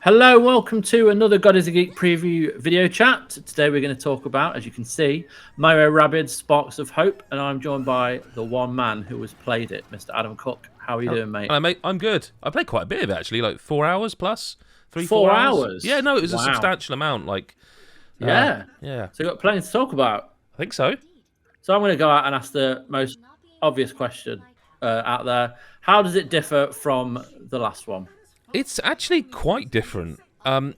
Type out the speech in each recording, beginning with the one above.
Hello, welcome to another God is a Geek preview video chat. Today we're going to talk about, as you can see, Mario Rabbids Sparks of Hope, and I'm joined by the one man who has played it, Mr. Adam Cook. How are you doing, mate? Hello, mate. I'm good. I played quite a bit of it, actually, like 4 hours plus. 4 4 hours. hours? Yeah, no, it was a Wow. substantial amount. Yeah. Yeah. So you've got plenty to talk about. I think so. So I'm going to go out and ask the most obvious question out there. How does it differ from the last one? It's actually quite different. But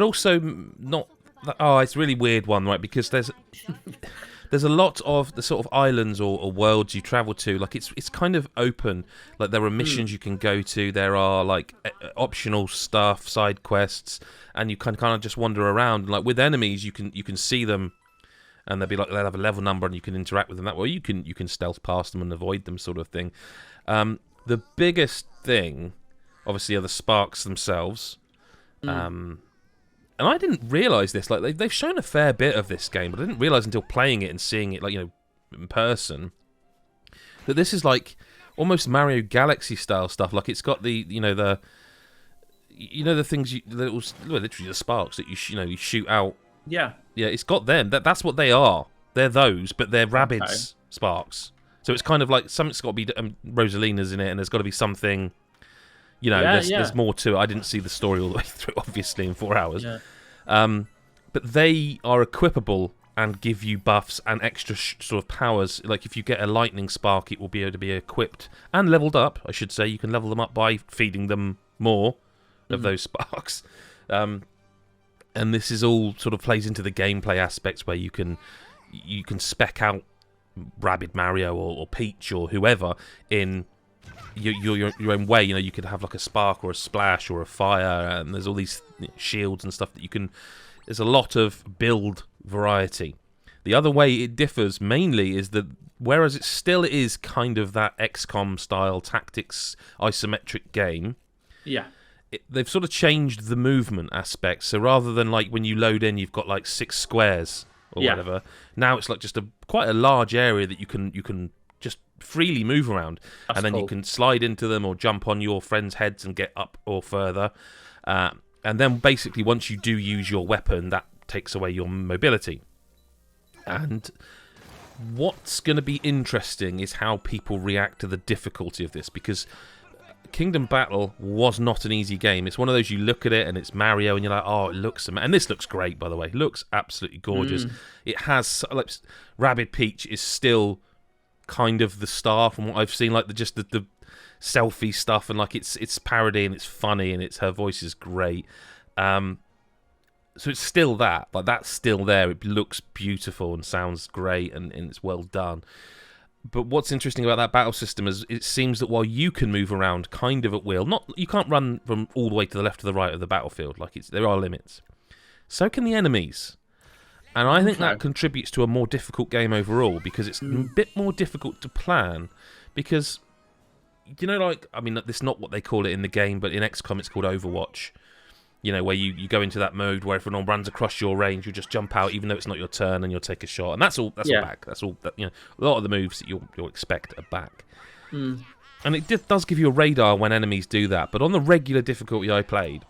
also not. It's a really weird one, right? Because there's a lot of the sort of islands or worlds you travel to. Like it's kind of open. Like there are missions you can go to. There are like optional stuff, side quests, and you can kind of just wander around. And, like with enemies, you can see them, and they'll have a level number, and you can interact with them that way. You can stealth past them and avoid them, sort of thing. The biggest thing, obviously, are the sparks themselves. And I didn't realise this. Like they've shown a fair bit of this game, but I didn't realise until playing it and seeing it, in person, that this is like almost Mario Galaxy style stuff. Like it's got the things literally the sparks that you shoot out. Yeah. Yeah, it's got them. That's what they are. They're those, but they're Rabbids Sparks. So it's kind of like something's got to be Rosalina's in it, and there's got to be something. There's more to it. I didn't see the story all the way through, obviously, in 4 hours. Yeah. But they are equippable and give you buffs and extra sort of powers. Like if you get a lightning spark, it will be able to be equipped and leveled up, I should say. You can level them up by feeding them more of those sparks. And this is all sort of plays into the gameplay aspects where you can spec out Rabbid Mario or Peach or whoever in your own way. You could have like a spark or a splash or a fire, and there's all these shields and stuff that you can. There's a lot of build variety. The other way it differs mainly is that whereas it still is kind of that XCOM style tactics isometric game, they've sort of changed the movement aspect. So rather than like when you load in, you've got like 6 squares or whatever. Now it's like just quite a large area that you can just freely move around. That's and then cool. You can slide into them or jump on your friends' heads and get up or further. And then basically once you do use your weapon, that takes away your mobility. And what's going to be interesting is how people react to the difficulty of this, because Kingdom Battle was not an easy game. It's one of those you look at it and it's Mario and you're like, oh, it looks amazing. And this looks great, by the way. It looks absolutely gorgeous. It has like Rabbid Peach is still kind of the star from what I've seen, like the selfie stuff, and like it's parody and it's funny and her voice is great. So it's still that, like that's still there. It looks beautiful and sounds great and it's well done. But what's interesting about that battle system is it seems that while you can move around kind of at will, you can't run from all the way to the left or the right of the battlefield. Like there are limits. So can the enemies. And I think that contributes to a more difficult game overall, because it's a bit more difficult to plan. Because, this is not what they call it in the game, but in XCOM it's called Overwatch. Where you go into that mode where if anyone runs across your range, you just jump out, even though it's not your turn, and you'll take a shot. And that's all back. That's all. A lot of the moves that you'll expect are back. And it does give you a radar when enemies do that. But on the regular difficulty I played,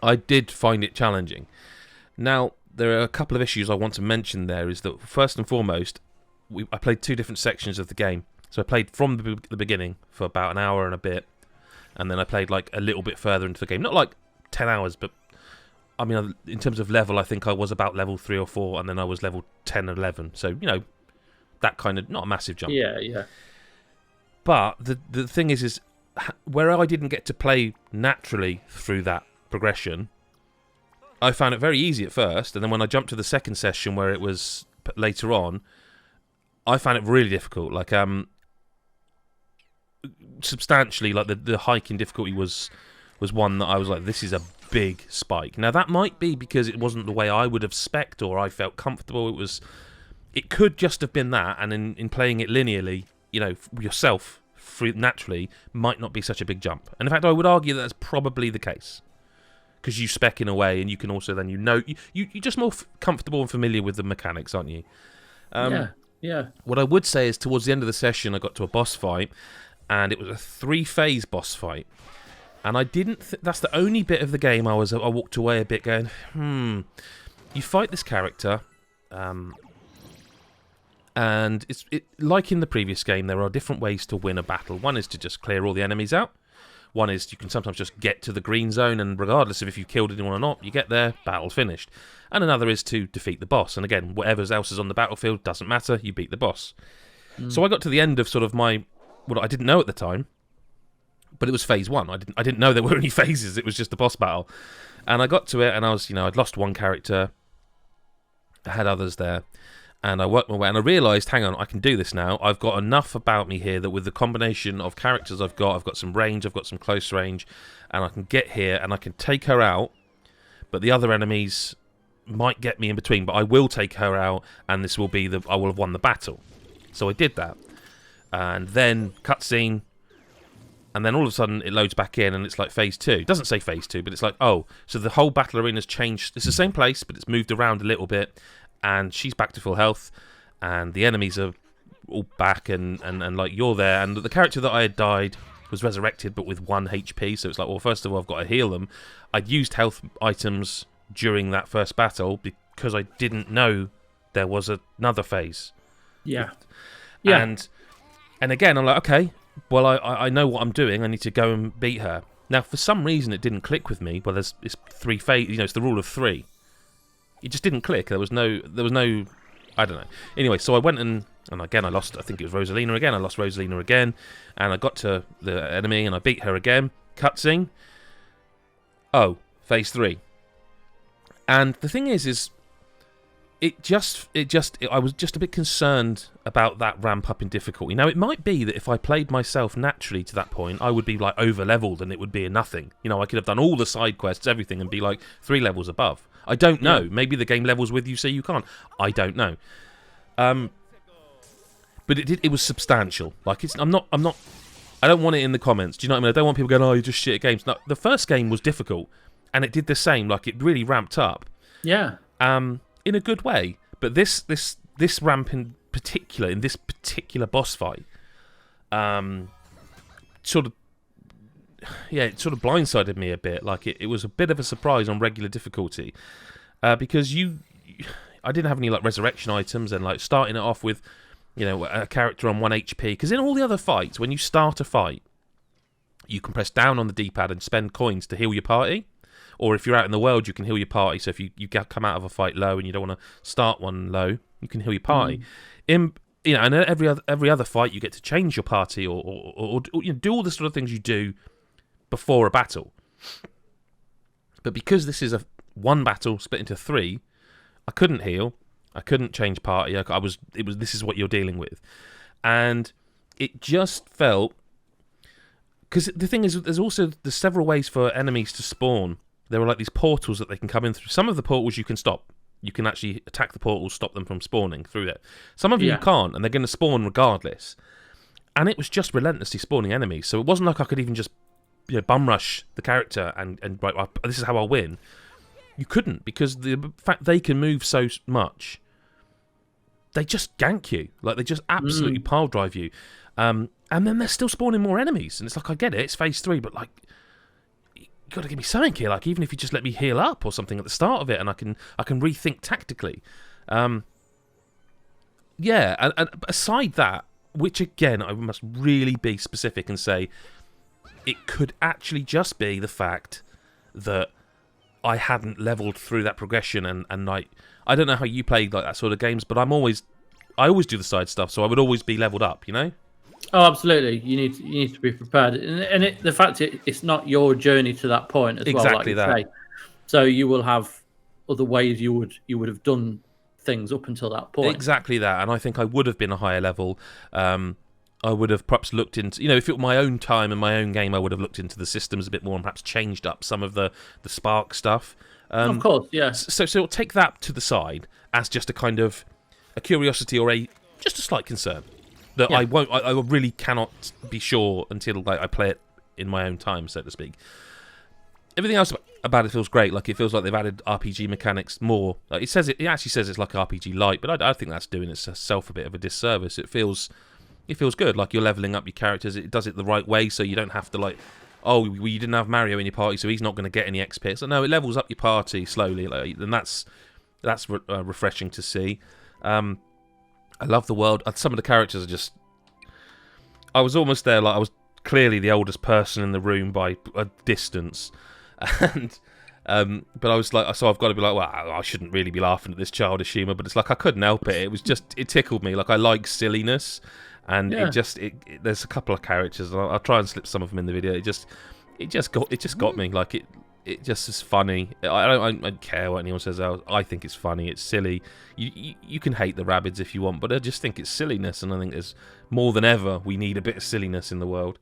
I did find it challenging. Now, there are a couple of issues I want to mention there. Is that first and foremost, I played 2 different sections of the game. So I played from the beginning for about an hour and a bit, and then I played like a little bit further into the game. Not like 10 hours, but I mean, in terms of level, I think I was about level 3 or 4, and then I was level 10 and 11. So, that kind of, not a massive jump. Yeah. But the thing is where I didn't get to play naturally through that progression, I found it very easy at first, and then when I jumped to the second session where it was later on, I found it really difficult. Like, substantially, like the hike in difficulty was one that I was like, this is a big spike. Now that might be because it wasn't the way I would have spec'd or I felt comfortable. It could just have been that, and in playing it linearly, yourself naturally might not be such a big jump. And in fact, I would argue that that's probably the case, because you spec in a way, and you can also then you're just more comfortable and familiar with the mechanics, aren't you? Yeah. What I would say is towards the end of the session, I got to a boss fight, and it was a 3-phase boss fight. And I didn't. That's the only bit of the game I walked away a bit going, You fight this character, and it's like in the previous game. There are different ways to win a battle. One is to just clear all the enemies out. One is you can sometimes just get to the green zone, and regardless of if you've killed anyone or not, you get there, battle's finished. And another is to defeat the boss. And again, whatever else is on the battlefield doesn't matter. You beat the boss. So I got to the end of sort of what I didn't know at the time. But it was phase 1. I didn't know there were any phases. It was just the boss battle. And I got to it, and I was, I'd lost one character. I had others there. And I worked my way, and I realised, hang on, I can do this now. I've got enough about me here that with the combination of characters I've got some range, I've got some close range, and I can get here, and I can take her out, but the other enemies might get me in between, but I will take her out, and this will be I will have won the battle. So I did that. And then, cutscene, and then all of a sudden it loads back in, and it's like phase 2. It doesn't say phase 2, but it's like, oh, so the whole battle arena's changed. It's the same place, but it's moved around a little bit, and she's back to full health, and the enemies are all back, and like you're there, and the character that I had died was resurrected, but with 1 HP. So it's like, well, first of all, I've got to heal them. I'd used health items during that first battle because I didn't know there was another phase. Yeah. And again, I'm like, okay, well, I know what I'm doing. I need to go and beat her. Now, for some reason, it didn't click with me. Well, it's 3 phase. It's the rule of 3. It just didn't click. There was no. I don't know. Anyway, so I went and again I lost. I think it was Rosalina again. I lost Rosalina again, and I got to the enemy and I beat her again. Cutscene. Oh, phase 3. And the thing is I was just a bit concerned about that ramp up in difficulty. Now, it might be that if I played myself naturally to that point, I would be like over leveled and it would be a nothing. I could have done all the side quests, everything, and be like 3 levels above. I don't know. Yeah. Maybe the game levels with you so you can't. I don't know. But it was substantial. Like I'm not. I don't want it in the comments. Do you know what I mean? I don't want people going, "Oh, you're just shit at games." No, the first game was difficult, and it did the same. Like it really ramped up. Yeah. In a good way. But this ramp in particular, in this particular boss fight, sort of blindsided me a bit. Like it was a bit of a surprise on regular difficulty, because I didn't have any like resurrection items, and like starting it off with, a character on 1 HP. Because in all the other fights, when you start a fight, you can press down on the D-pad and spend coins to heal your party. Or if you're out in the world, you can heal your party. So if you come out of a fight low and you don't want to start one low, you can heal your party. And every other fight, you get to change your party or do all the sort of things you do before a battle. But because this is one battle split into 3, I couldn't heal. I couldn't change party. This is what you're dealing with, and it just felt. Because the thing is, there's several ways for enemies to spawn. There are like these portals that they can come in through. Some of the portals you can stop. You can actually attack the portals, stop them from spawning through there. Some of them you can't, and they're going to spawn regardless. And it was just relentlessly spawning enemies. So it wasn't like I could even just bum rush the character and right, this is how I'll win. You couldn't, because the fact they can move so much, they just gank you. Like they just absolutely pile drive you. And then they're still spawning more enemies. And it's like, I get it, it's phase 3, but like, you got to give me something here. Like, even if you just let me heal up or something at the start of it, and I can rethink tactically. And aside that, which again, I must really be specific and say, it could actually just be the fact that I hadn't leveled through that progression, and like, I don't know how you play like that sort of games, but I always do the side stuff, so I would always be leveled up, Oh, absolutely. You need to be prepared, and the fact it's not your journey to that point as well. Exactly like that. Say. So you will have other ways you would have done things up until that point. Exactly that, and I think I would have been a higher level. I would have perhaps looked into, if it were my own time and my own game, I would have looked into the systems a bit more and perhaps changed up some of the Spark stuff. Of course, yeah. So take that to the side as just a kind of a curiosity or just a slight concern that I really cannot be sure until I play it in my own time, so to speak. Everything else about it feels great. Like, it feels like they've added RPG mechanics more. Like it actually says it's like RPG light, but I think that's doing itself a bit of a disservice. It feels good. Like, you're leveling up your characters. It does it the right way, so you don't have to like oh, well, you didn't have Mario in your party, so he's not going to get any XP. So no, it levels up your party slowly, and that's refreshing to see. I love the world. Some of the characters are just. I was almost there. Like I was clearly the oldest person in the room by a distance, and but I was like, so I've got to be like, well, I shouldn't really be laughing at this childish humour, but it's like I couldn't help it. It was just, it tickled me. Like I like silliness, and there's a couple of characters. And I'll try and slip some of them in the video. It just got me. Like it just is funny. I don't care what anyone says. I think it's funny. It's silly. You can hate the Rabbids if you want, but I just think it's silliness, and I think there's more than ever we need a bit of silliness in the world.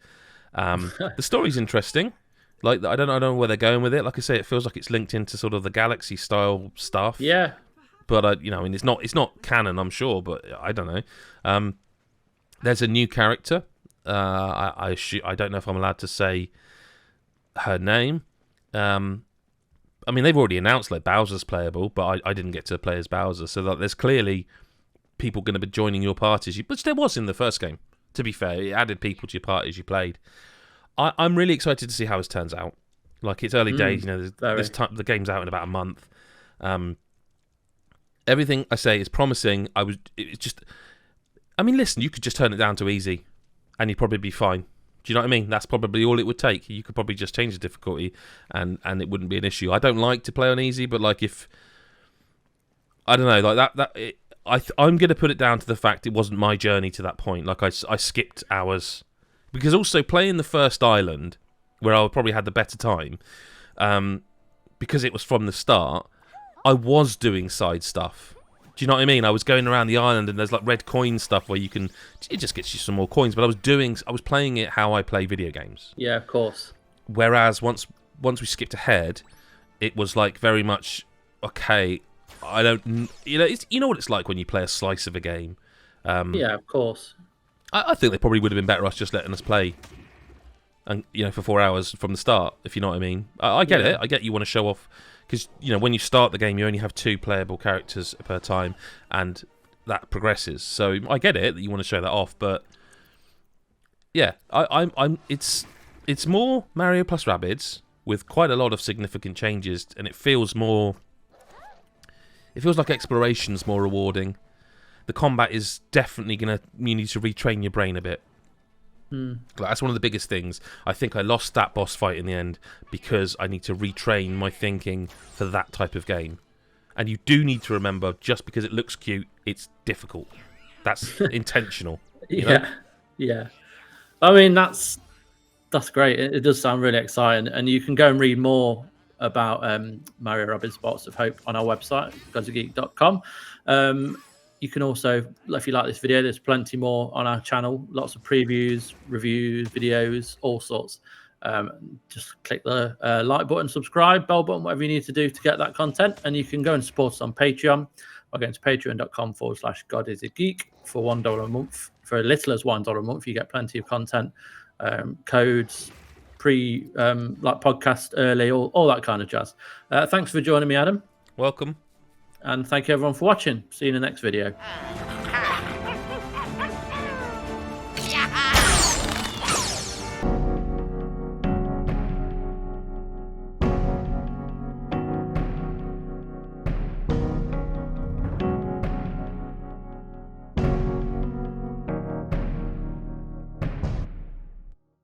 The story's interesting. Like I don't know where they're going with it. Like I say, it feels like it's linked into sort of the Galaxy style stuff. Yeah. But I mean, it's not canon, I'm sure. But I don't know. There's a new character. I don't know if I'm allowed to say her name. I mean, they've already announced like Bowser's playable, but I didn't get to play as Bowser. So that there's clearly people going to be joining your parties, which there was in the first game. To be fair, it added people to your parties you played. I'm really excited to see how this turns out. Like, it's early days, there's time, the game's out in about a month. Everything I say is promising. It's just, I mean, listen, you could just turn it down to easy, and you'd probably be fine. Do you know what I mean? That's probably all it would take. You could probably just change the difficulty, and it wouldn't be an issue. I don't like to play on easy, but like if I don't know, like I'm going to put it down to the fact it wasn't my journey to that point. Like I skipped hours. Because also playing the first island, where I probably had the better time, because it was from the start, I was doing side stuff. Do you know what I mean? I was going around the island and there's like red coin stuff where it just gets you some more coins. But I was playing it how I play video games. Yeah, of course. Whereas once we skipped ahead, it was like very much okay. I don't, you know what it's like when you play a slice of a game. Yeah, of course. I think they probably would have been better off just letting us play, and for 4 hours from the start, if you know what I mean. I get it. I get you want to show off, because when you start the game, you only have 2 playable characters per time, and that progresses. So I get it that you want to show that off, but yeah, it's more Mario plus Rabbids with quite a lot of significant changes, and it feels like exploration's more rewarding. The combat is definitely you need to retrain your brain a bit. That's one of the biggest things. I think I lost that boss fight in the end because I need to retrain my thinking for that type of game. And you do need to remember, just because it looks cute, it's difficult. That's intentional. Yeah. I mean, that's great. It does sound really exciting. And you can go and read more about Mario Rabbids Sparks of Hope on our website, godsofgeek.com. You can also, if you like this video, there's plenty more on our channel. Lots of previews, reviews, videos, all sorts. Just click the like button, subscribe, bell button, whatever you need to do to get that content. And you can go and support us on Patreon by going to patreon.com/GodIsAGeek for $1 a month. For as little as $1 a month, you get plenty of content, codes, like podcast early, all that kind of jazz. Thanks for joining me, Adam. Welcome. And thank you everyone for watching. See you in the next video.